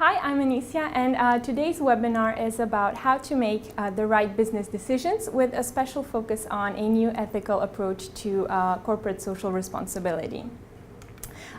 Hi, I'm Anisia, and today's webinar is about how to make the right business decisions with a special focus on a new ethical approach to corporate social responsibility.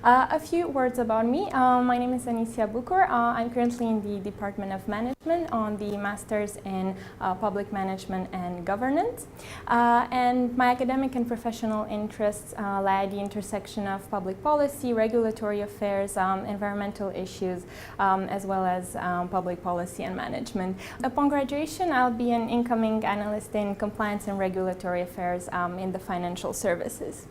A few words about me. My name is Anisia Bucur. I'm currently in the Department of Management on the Masters in Public Management and Governance. And my academic and professional interests lie at the intersection of public policy, regulatory affairs, environmental issues, as well as public policy and management. Upon graduation, I'll be an incoming analyst in compliance and regulatory affairs in the financial services.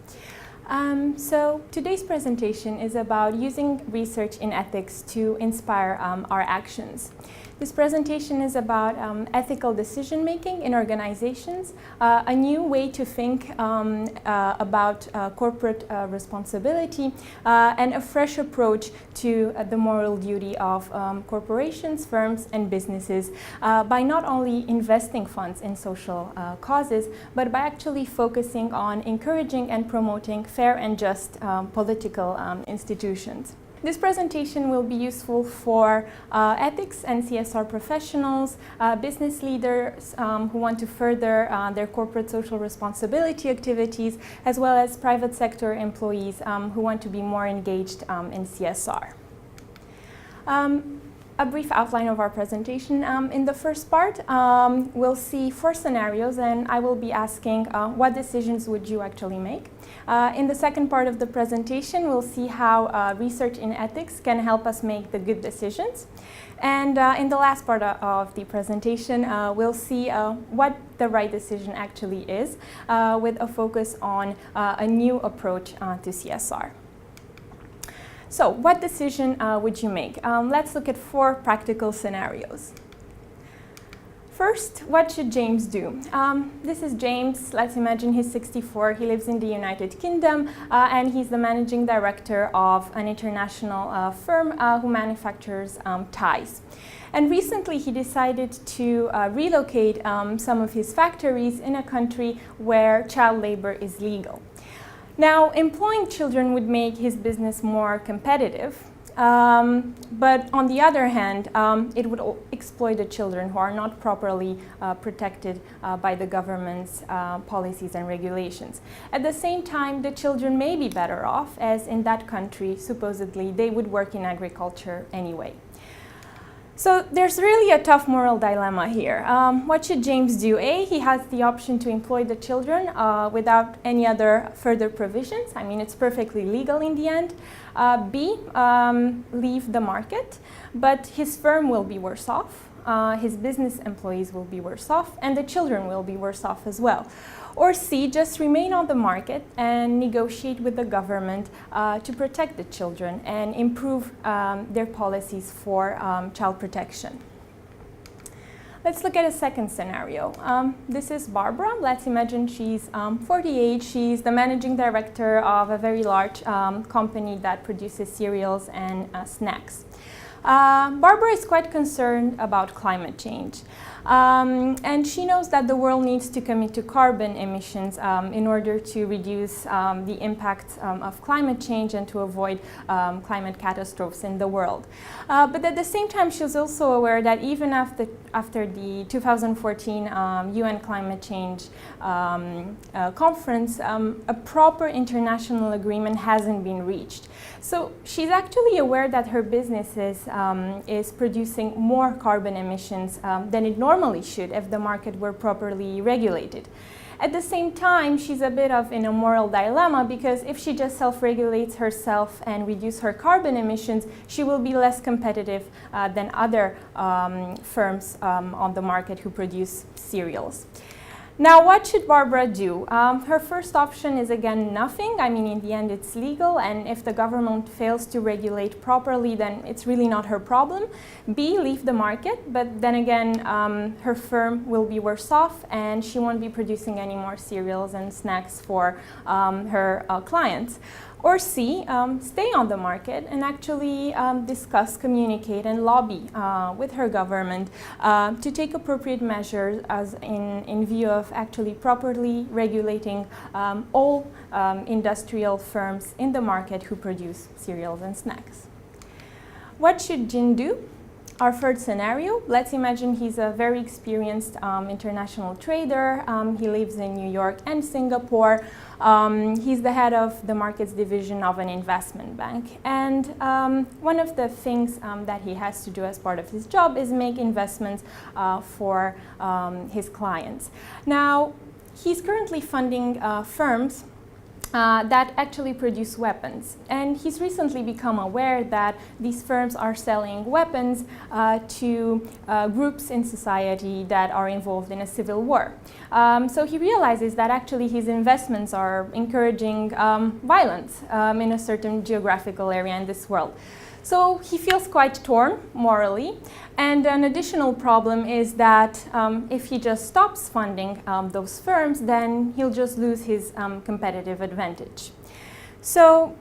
So today's presentation is about using research in ethics to inspire our actions. This presentation is about ethical decision-making in organizations, a new way to think about corporate responsibility, and a fresh approach to the moral duty of corporations, firms, and businesses by not only investing funds in social causes, but by actually focusing on encouraging and promoting fair and just political institutions. This presentation will be useful for ethics and CSR professionals, business leaders who want to further their corporate social responsibility activities, as well as private sector employees who want to be more engaged in CSR. A brief outline of our presentation. In the first part, we'll see 4 scenarios, and I will be asking what decisions would you actually make. In the second part of the presentation, we'll see how research in ethics can help us make the good decisions. And in the last part of the presentation, we'll see what the right decision actually is, with a focus on a new approach to CSR. So, what decision would you make? Let's look at 4 practical scenarios. First, what should James do? This is James. Let's imagine he's 64. He lives in the United Kingdom, and he's the managing director of an international firm who manufactures ties. And recently, he decided to relocate some of his factories in a country where child labor is legal. Now, employing children would make his business more competitive, but on the other hand, it would exploit the children who are not properly protected by the government's policies and regulations. At the same time, the children may be better off, as in that country, supposedly, they would work in agriculture anyway. So there's really a tough moral dilemma here. What should James do? A, he has the option to employ the children without any other further provisions. I mean, it's perfectly legal in the end. B, leave the market, but his firm will be worse off. His business employees will be worse off, and the children will be worse off as well. Or C, just remain on the market and negotiate with the government to protect the children and improve their policies for child protection. Let's look at a second scenario. This is Barbara. Let's imagine she's 48. She's the managing director of a very large company that produces cereals and snacks. Barbara is quite concerned about climate change, and she knows that the world needs to commit to carbon emissions in order to reduce the impact of climate change and to avoid climate catastrophes in the world. But at the same time, she's also aware that even after the 2014 UN climate change conference, a proper international agreement hasn't been reached. So she's actually aware that her business is producing more carbon emissions than it normally should if the market were properly regulated. At the same time, she's a bit in a moral dilemma, because if she just self-regulates herself and reduces her carbon emissions, she will be less competitive than other firms on the market who produce cereals. Now, what should Barbara do? Her first option is, again, nothing. I mean, in the end, it's legal, and if the government fails to regulate properly, then it's really not her problem. B, leave the market, but then again, her firm will be worse off, and she won't be producing any more cereals and snacks for her clients. Or C, stay on the market and actually discuss, communicate, and lobby with her government to take appropriate measures as in view of actually properly regulating all industrial firms in the market who produce cereals and snacks. What should Jin do? Our third scenario, let's imagine he's a very experienced international trader. He lives in New York and Singapore. He's the head of the markets division of an investment bank. And one of the things that he has to do as part of his job is make investments for his clients. Now, he's currently funding firms that actually produce weapons. And he's recently become aware that these firms are selling weapons to groups in society that are involved in a civil war. So he realizes that actually his investments are encouraging violence in a certain geographical area in this world. So he feels quite torn morally, and an additional problem is that if he just stops funding those firms, then he'll just lose his competitive advantage. So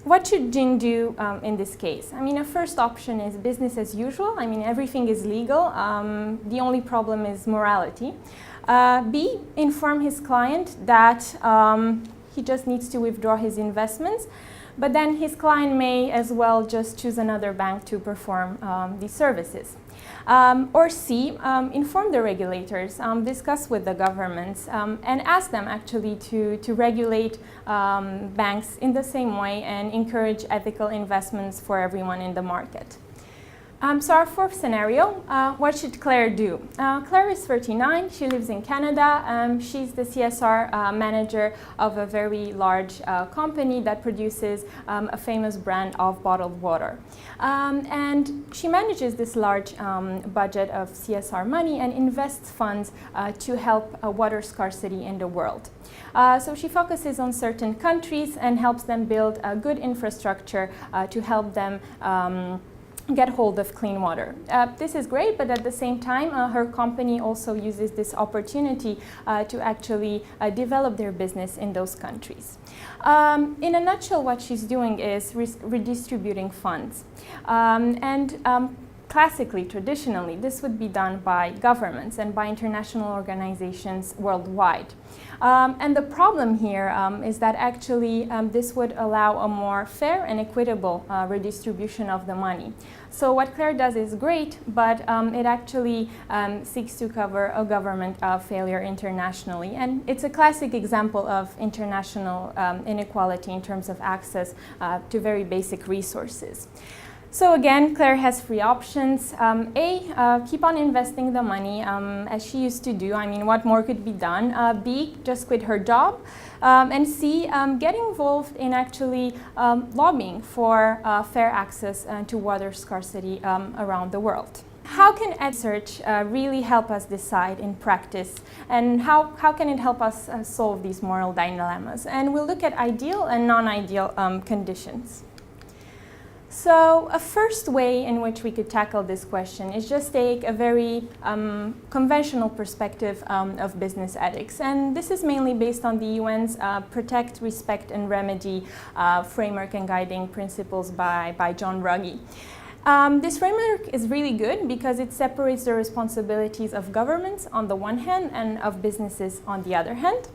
what should Jing do in this case? I mean, a first option is business as usual. I mean, everything is legal. The only problem is morality. B, inform his client that he just needs to withdraw his investments. But then his client may as well just choose another bank to perform these services. Or C, inform the regulators, discuss with the governments, and ask them actually to regulate banks in the same way and encourage ethical investments for everyone in the market. So our fourth scenario, what should Claire do? Claire is 39, she lives in Canada. She's the CSR manager of a very large company that produces a famous brand of bottled water. And she manages this large budget of CSR money and invests funds to help water scarcity in the world. So she focuses on certain countries and helps them build a good infrastructure to help them get hold of clean water. This is great, but at the same time, her company also uses this opportunity to actually develop their business in those countries. In a nutshell, what she's doing is redistributing funds. Classically, traditionally, this would be done by governments and by international organizations worldwide. And the problem here is that actually this would allow a more fair and equitable redistribution of the money. So what Claire does is great, but it actually seeks to cover a government failure internationally. And it's a classic example of international inequality in terms of access to very basic resources. So again, Claire has three options. A, keep on investing the money as she used to do. I mean, what more could be done? B, just quit her job. And C, get involved in actually lobbying for fair access to water scarcity around the world. How can EdSearch really help us decide in practice, and how can it help us solve these moral dilemmas? And we'll look at ideal and non-ideal conditions. So a first way in which we could tackle this question is just take a very conventional perspective of business ethics. And this is mainly based on the UN's Protect, Respect and Remedy framework and guiding principles by John Ruggie. This framework is really good because it separates the responsibilities of governments on the one hand and of businesses on the other hand.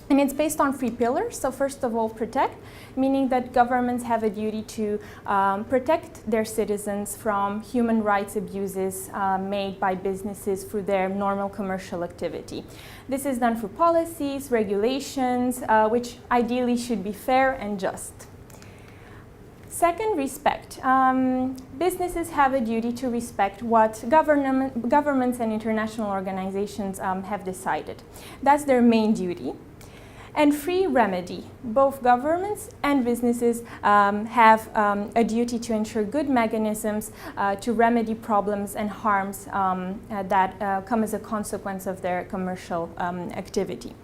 And it's based on three pillars. So first of all, protect, meaning that governments have a duty to protect their citizens from human rights abuses made by businesses through their normal commercial activity. This is done through policies, regulations, which ideally should be fair and just. Second, respect. Businesses have a duty to respect what governments and international organizations have decided. That's their main duty. And three, remedy. Both governments and businesses have a duty to ensure good mechanisms to remedy problems and harms that come as a consequence of their commercial activity.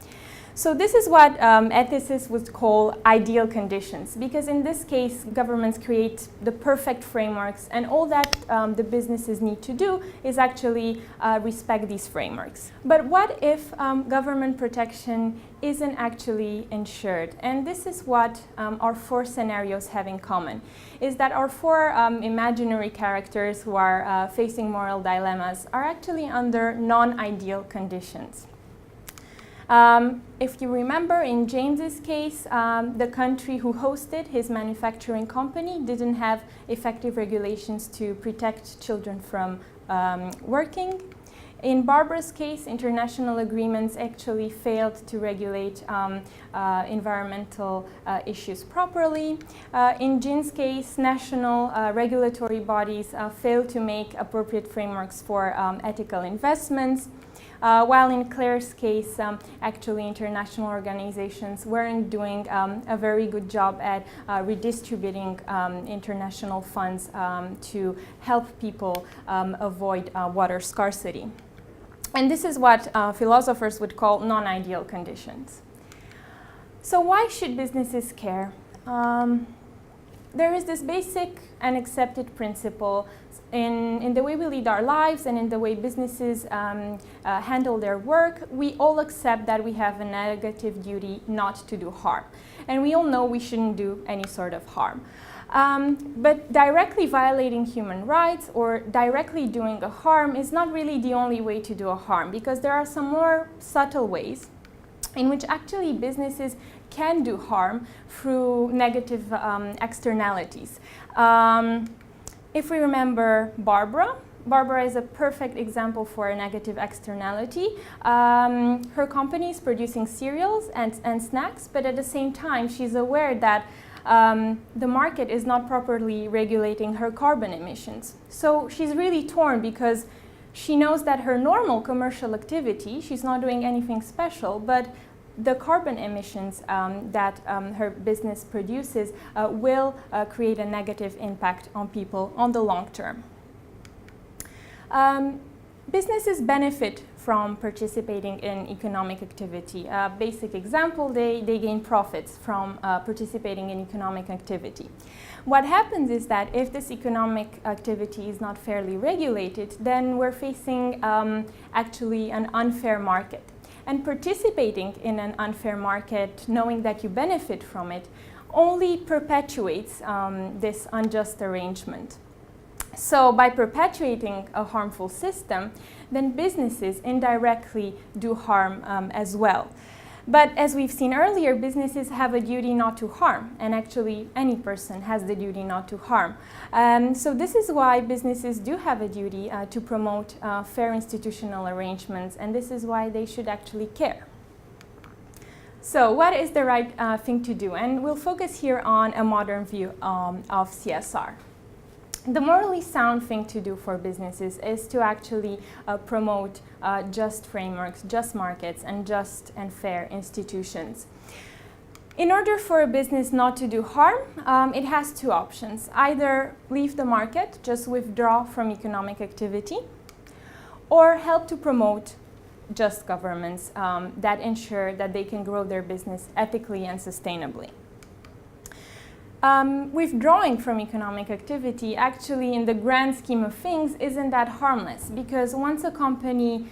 So this is what ethicists would call ideal conditions, because in this case, governments create the perfect frameworks, and all that the businesses need to do is actually respect these frameworks. But what if government protection isn't actually ensured? And this is what our four scenarios have in common, is that our four imaginary characters who are facing moral dilemmas are actually under non-ideal conditions. If you remember, in James's case, the country who hosted his manufacturing company didn't have effective regulations to protect children from working. In Barbara's case, international agreements actually failed to regulate environmental issues properly. In Jin's case, national regulatory bodies failed to make appropriate frameworks for ethical investments. While in Claire's case, actually international organizations weren't doing a very good job at redistributing international funds to help people avoid water scarcity. And this is what philosophers would call non-ideal conditions. So why should businesses care? There is this basic and accepted principle in the way we lead our lives and in the way businesses handle their work. We all accept that we have a negative duty not to do harm. And we all know we shouldn't do any sort of harm. But directly violating human rights or directly doing a harm is not really the only way to do a harm, because there are some more subtle ways in which actually businesses can do harm through negative externalities. If we remember Barbara is a perfect example for a negative externality. Her company is producing cereals and snacks, but at the same time she's aware that the market is not properly regulating her carbon emissions. So she's really torn because she knows that her normal commercial activity, she's not doing anything special, but the carbon emissions that her business produces will create a negative impact on people on the long term. Businesses benefit from participating in economic activity. Basic example, they gain profits from participating in economic activity. What happens is that if this economic activity is not fairly regulated, then we're facing actually an unfair market. And participating in an unfair market, knowing that you benefit from it, only perpetuates this unjust arrangement. So by perpetuating a harmful system, then businesses indirectly do harm as well. But as we've seen earlier, businesses have a duty not to harm, and actually any person has the duty not to harm. So this is why businesses do have a duty to promote fair institutional arrangements, and this is why they should actually care. So what is the right thing to do? And we'll focus here on a modern view of CSR. The morally sound thing to do for businesses is to actually promote just frameworks, just markets, and just and fair institutions. In order for a business not to do harm, it has two options. Either leave the market, just withdraw from economic activity, or help to promote just governments that ensure that they can grow their business ethically and sustainably. Withdrawing from economic activity actually in the grand scheme of things isn't that harmless, because once a company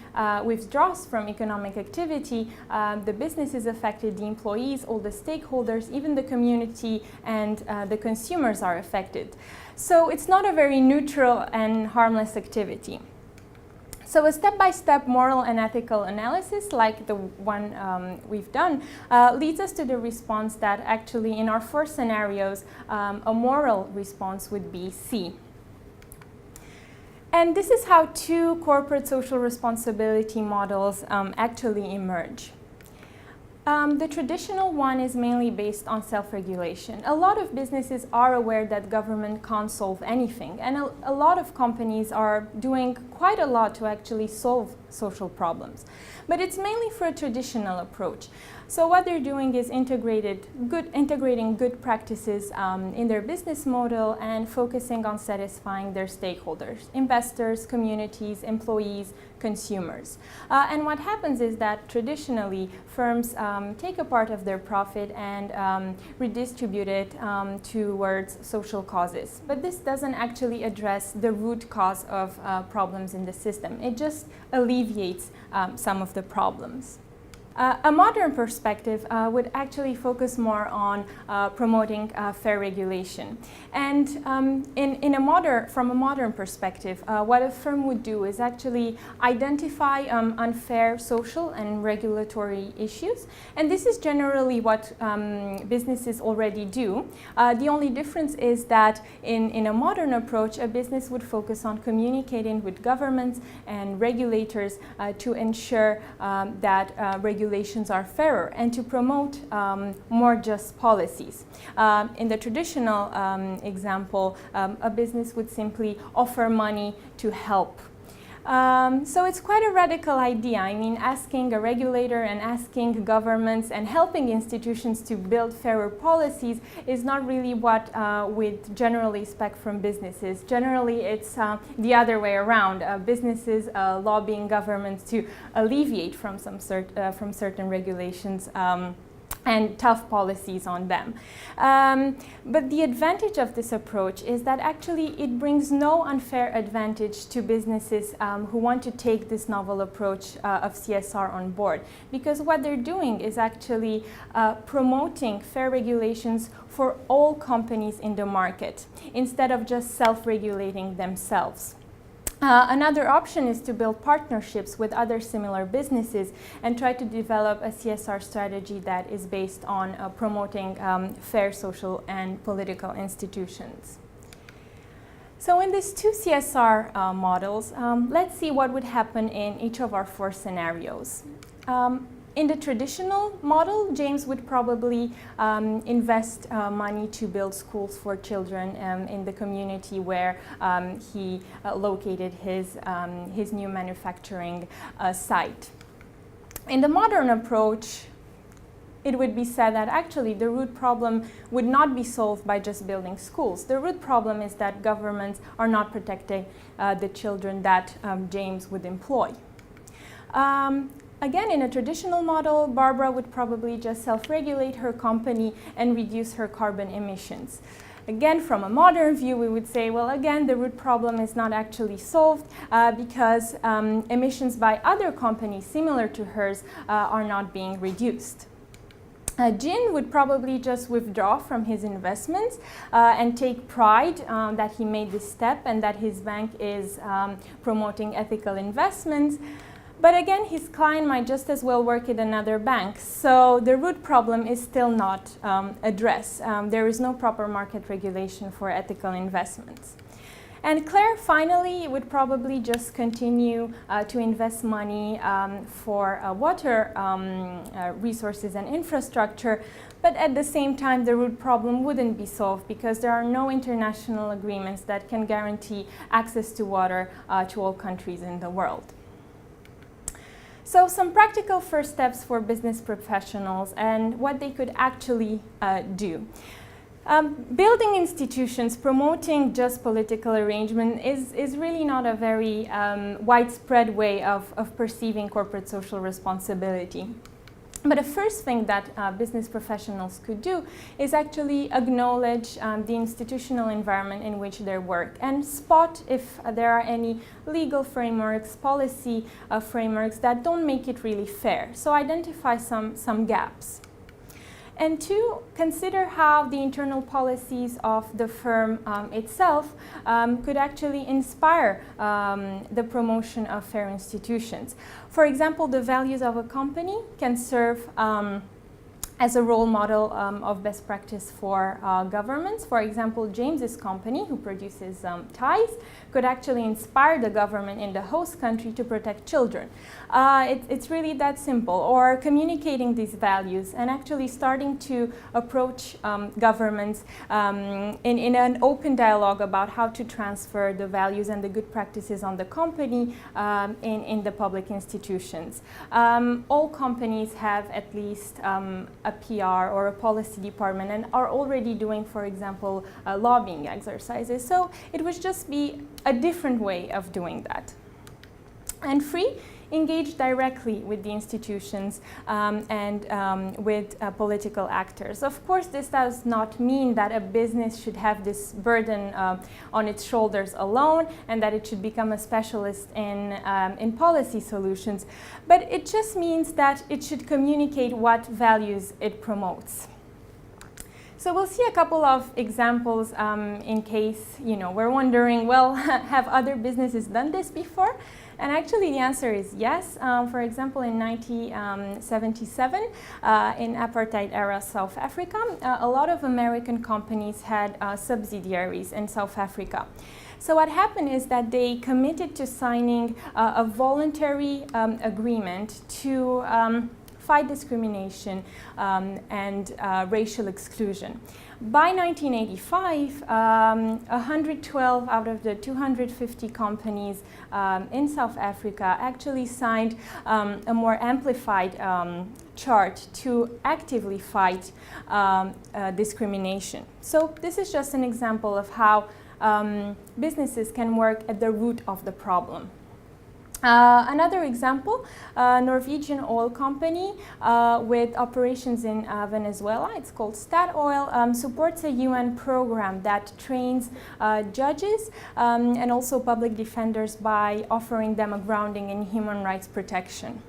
withdraws from economic activity, the business is affected, the employees, all the stakeholders, even the community and the consumers are affected. So it's not a very neutral and harmless activity. So a step-by-step moral and ethical analysis, like the one we've done, leads us to the response that actually in our four scenarios, a moral response would be C. And this is how two corporate social responsibility models actually emerge. The traditional one is mainly based on self-regulation. A lot of businesses are aware that government can't solve anything, and a lot of companies are doing quite a lot to actually solve social problems. But it's mainly for a traditional approach. So what they're doing is integrating good practices in their business model and focusing on satisfying their stakeholders, investors, communities, employees, consumers. And what happens is that traditionally firms take a part of their profit and redistribute it towards social causes. But this doesn't actually address the root cause of problems in the system. It just alleviates some of the problems. A modern perspective would actually focus more on promoting fair regulation. And from a modern perspective, what a firm would do is actually identify unfair social and regulatory issues. And this is generally what businesses already do. The only difference is that in a modern approach, a business would focus on communicating with governments and regulators to ensure that regulations are fairer and to promote more just policies. In the traditional example, a business would simply offer money to help. So it's quite a radical idea. I mean, asking a regulator and asking governments and helping institutions to build fairer policies is not really what we'd generally expect from businesses. Generally, it's the other way around. Businesses lobbying governments to alleviate from certain regulations and tough policies on them. But the advantage of this approach is that actually it brings no unfair advantage to businesses who want to take this novel approach of CSR on board, because what they're doing is actually promoting fair regulations for all companies in the market instead of just self-regulating themselves. Another option is to build partnerships with other similar businesses and try to develop a CSR strategy that is based on promoting fair social and political institutions. So in these two CSR models, let's see what would happen in each of our four scenarios. In the traditional model, James would probably invest money to build schools for children in the community where he located his new manufacturing site. In the modern approach, it would be said that actually the root problem would not be solved by just building schools. The root problem is that governments are not protecting the children that James would employ. Again, in a traditional model, Barbara would probably just self-regulate her company and reduce her carbon emissions. Again, from a modern view, we would say, well, again, the root problem is not actually solved because emissions by other companies similar to hers are not being reduced. Jin would probably just withdraw from his investments and take pride that he made this step and that his bank is promoting ethical investments. But again, his client might just as well work at another bank. So the root problem is still not addressed. There is no proper market regulation for ethical investments. And Claire, finally, would probably just continue to invest money for water resources and infrastructure. But at the same time, the root problem wouldn't be solved because there are no international agreements that can guarantee access to water to all countries in the world. So some practical first steps for business professionals and what they could actually do. Building institutions, promoting just political arrangement is really not a very widespread way of perceiving corporate social responsibility. But the first thing that business professionals could do is actually acknowledge the institutional environment in which they work and spot if there are any legal frameworks, policy frameworks that don't make it really fair. So identify some gaps. And two, consider how the internal policies of the firm itself could actually inspire the promotion of fair institutions. For example, the values of a company can serve as a role model of best practice for governments. For example, James's company, who produces ties, could actually inspire the government in the host country to protect children. It's really that simple. Or communicating these values and actually starting to approach governments in an open dialogue about how to transfer the values and the good practices on the company in the public institutions. All companies have at least a PR or a policy department and are already doing, for example, lobbying exercises. So it would just be a different way of doing that. And three, engage directly with the institutions and with political actors. Of course, this does not mean that a business should have this burden on its shoulders alone and that it should become a specialist in policy solutions, but it just means that it should communicate what values it promotes. So we'll see a couple of examples in case we're wondering, well, have other businesses done this before? And actually the answer is yes. For example, in 1977, in apartheid era South Africa, a lot of American companies had subsidiaries in South Africa. So what happened is that they committed to signing a voluntary agreement to fight discrimination and racial exclusion. By 1985, 112 out of the 250 companies in South Africa actually signed a more amplified chart to actively fight discrimination. So this is just an example of how businesses can work at the root of the problem. Another example, Norwegian oil company with operations in Venezuela, it's called Statoil, supports a UN program that trains judges and also public defenders by offering them a grounding in human rights protection.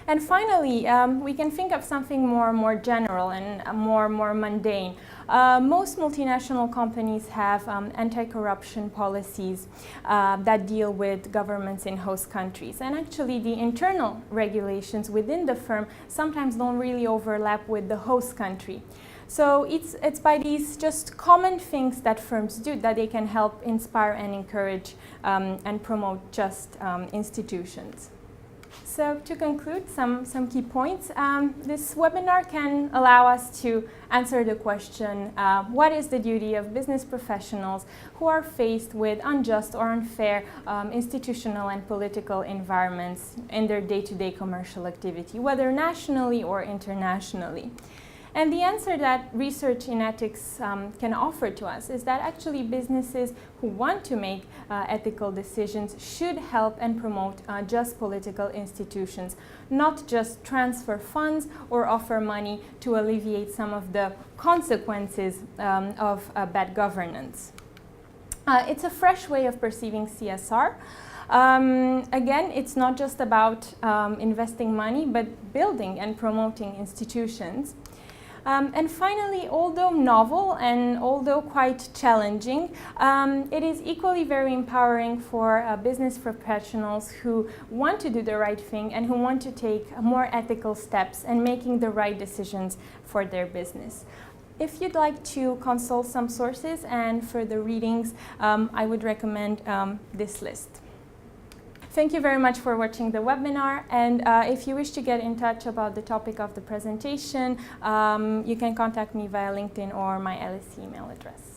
And finally, we can think of something more general and more mundane. Most multinational companies have anti-corruption policies that deal with governments in host countries. And actually, the internal regulations within the firm sometimes don't really overlap with the host country. So it's by these just common things that firms do that they can help inspire and encourage and promote just institutions. So to conclude, some key points. This webinar can allow us to answer the question, what is the duty of business professionals who are faced with unjust or unfair institutional and political environments in their day-to-day commercial activity, whether nationally or internationally? And the answer that research in ethics can offer to us is that actually businesses who want to make ethical decisions should help and promote just political institutions, not just transfer funds or offer money to alleviate some of the consequences of bad governance. It's a fresh way of perceiving CSR. Again, it's not just about investing money, but building and promoting institutions. And finally, although novel and although quite challenging, it is equally very empowering for business professionals who want to do the right thing and who want to take more ethical steps and making the right decisions for their business. If you'd like to consult some sources and further readings, I would recommend this list. Thank you very much for watching the webinar, and if you wish to get in touch about the topic of the presentation, you can contact me via LinkedIn or my LSE email address.